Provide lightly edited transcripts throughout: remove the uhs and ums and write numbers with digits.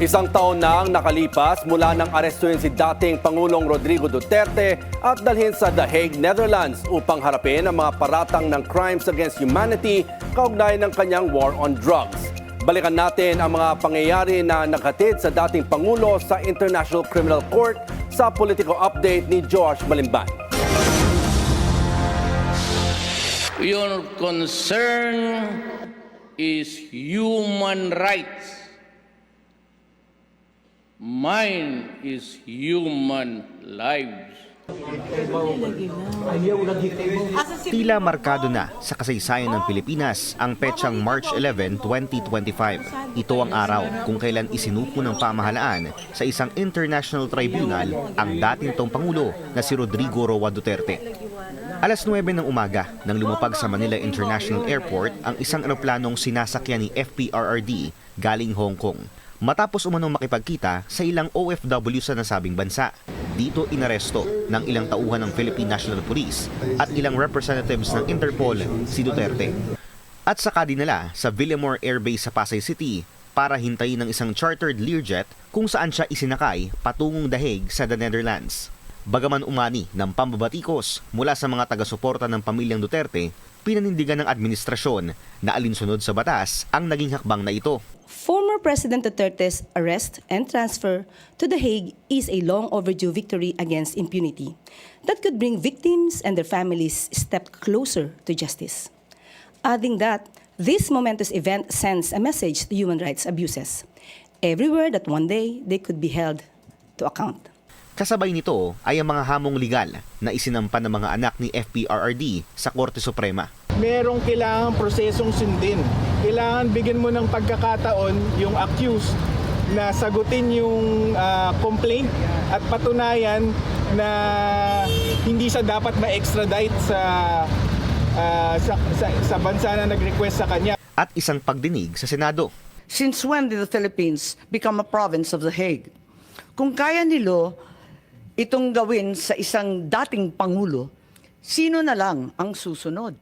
Isang taon na ang nakalipas mula nang arestuhin si dating Pangulong Rodrigo Duterte at dalhin sa The Hague, Netherlands upang harapin ang mga paratang ng crimes against humanity kaugnay ng kanyang war on drugs. Balikan natin ang mga pangyayari na naghatid sa dating Pangulo sa International Criminal Court sa Politico Update ni Josh Malimban. Your concern is human rights. Mine is human lives. Tila markado na sa kasaysayan ng Pilipinas ang petsang March 11, 2025. Ito ang araw kung kailan isinuko ng pamahalaan sa isang international tribunal ang dating Pangulo na si Rodrigo Roa Duterte. Alas 9 ng umaga nang lumapag sa Manila International Airport ang isang eroplanong sinasakyan ni FPRRD galing Hong Kong. Matapos umanong makipagkita sa ilang OFW sa nasabing bansa. Dito inaresto ng ilang tauhan ng Philippine National Police at ilang representatives ng Interpol si Duterte. At saka dinala sa Villamor Air Base sa Pasay City para hintayin ng isang chartered Learjet kung saan siya isinakay patungong The Hague sa The Netherlands. Bagaman umani ng pambabatikos mula sa mga taga-suporta ng pamilyang Duterte, pinanindigan ng administrasyon na alinsunod sa batas ang naging hakbang na ito. Former President Duterte's arrest and transfer to The Hague is a long overdue victory against impunity that could bring victims and their families a step closer to justice. Adding that, this momentous event sends a message to human rights abuses everywhere that one day they could be held to account. Kasabay nito ay ang mga hamong legal na isinampan ng mga anak ni FPRRD sa Korte Suprema. Merong kailangang prosesong sundin. Kailangan bigyan mo ng pagkakataon yung accused na sagutin yung complaint at patunayan na hindi siya dapat ma-extradite sa bansa na nag-request sa kanya. At isang pagdinig sa Senado. Since when did the Philippines become a province of The Hague? Kung kaya nilo itong gawin sa isang dating Pangulo, sino na lang ang susunod?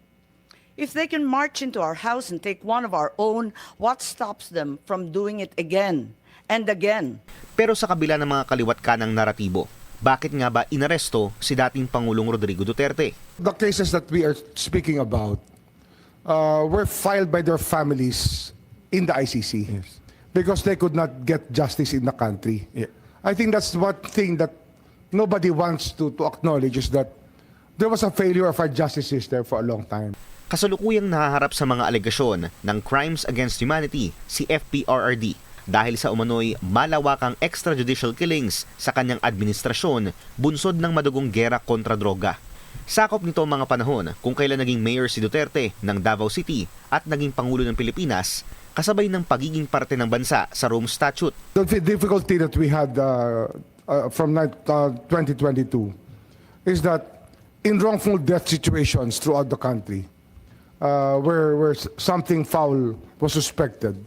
If they can march into our house and take one of our own, what stops them from doing it again and again? Pero sa kabila ng mga kaliwat kanang naratibo, bakit nga ba inaresto si dating Pangulong Rodrigo Duterte? The cases that we are speaking about were filed by their families in the ICC because they could not get justice in the country. I think that's one thing that nobody wants to acknowledge is that there was a failure of our justice system for a long time. Kasalukuyang nahaharap sa mga alegasyon ng crimes against humanity si FPRRD dahil sa umano'y malawakang extrajudicial killings sa kanyang administrasyon bunsod ng madugong gera kontra droga. Sakop nito ang mga panahon kung kailan naging mayor si Duterte ng Davao City at naging Pangulo ng Pilipinas kasabay ng pagiging parte ng bansa sa Rome Statute. The difficulty that we had from 2022 is that in wrongful death situations throughout the country, where something foul was suspected,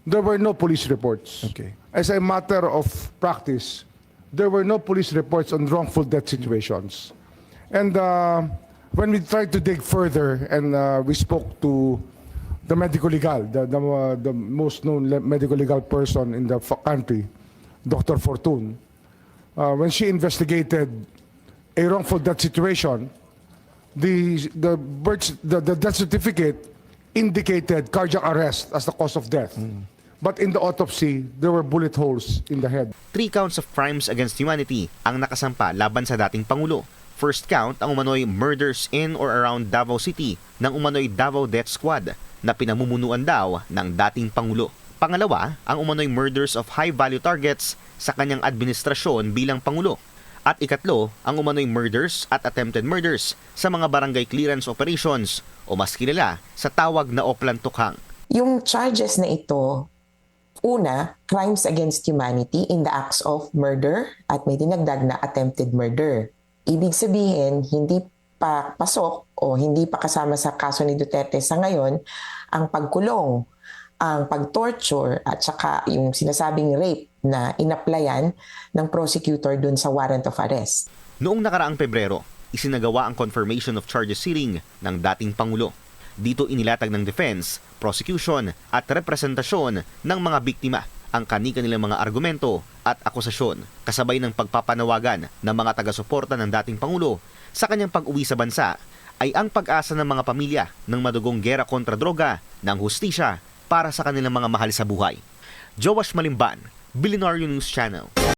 there were no police reports. As a matter of practice, there were no police reports on wrongful death situations. And when we tried to dig further and we spoke to the medico legal, the most known medico legal person in the country, Dr. Fortun, when she investigated a wrongful death situation, the death certificate indicated cardiac arrest as the cause of death. But in the autopsy, there were bullet holes in the head. 3 counts of crimes against humanity ang nakasampa laban sa dating Pangulo. First count ang umano'y murders in or around Davao City ng umano'y Davao Death Squad na pinamumunuan daw ng dating Pangulo. Pangalawa, ang umano'y murders of high-value targets sa kanyang administrasyon bilang Pangulo. At ikatlo, ang umano'y murders at attempted murders sa mga barangay clearance operations o mas kilala sa tawag na Oplan Tukhang. Yung charges na ito, una, crimes against humanity in the acts of murder at may dinagdag na attempted murder. Ibig sabihin, hindi pa pasok o hindi pa kasama sa kaso ni Duterte sa ngayon ang pagkulong, ang pag-torture at saka yung sinasabing rape na inaplayan ng prosecutor dun sa warrant of arrest. Noong nakaraang Pebrero, isinagawa ang confirmation of charges hearing ng dating Pangulo. Dito inilatag ng defense, prosecution at representasyon ng mga biktima ang kani-kanilang mga argumento at akusasyon kasabay ng pagpapanawagan ng mga taga-suporta ng dating Pangulo sa kanyang pag-uwi sa bansa ay ang pag-asa ng mga pamilya ng madugong gera kontra droga ng hustisya para sa kanilang mga mahal sa buhay. Joash Malimban, Billionaire News Channel.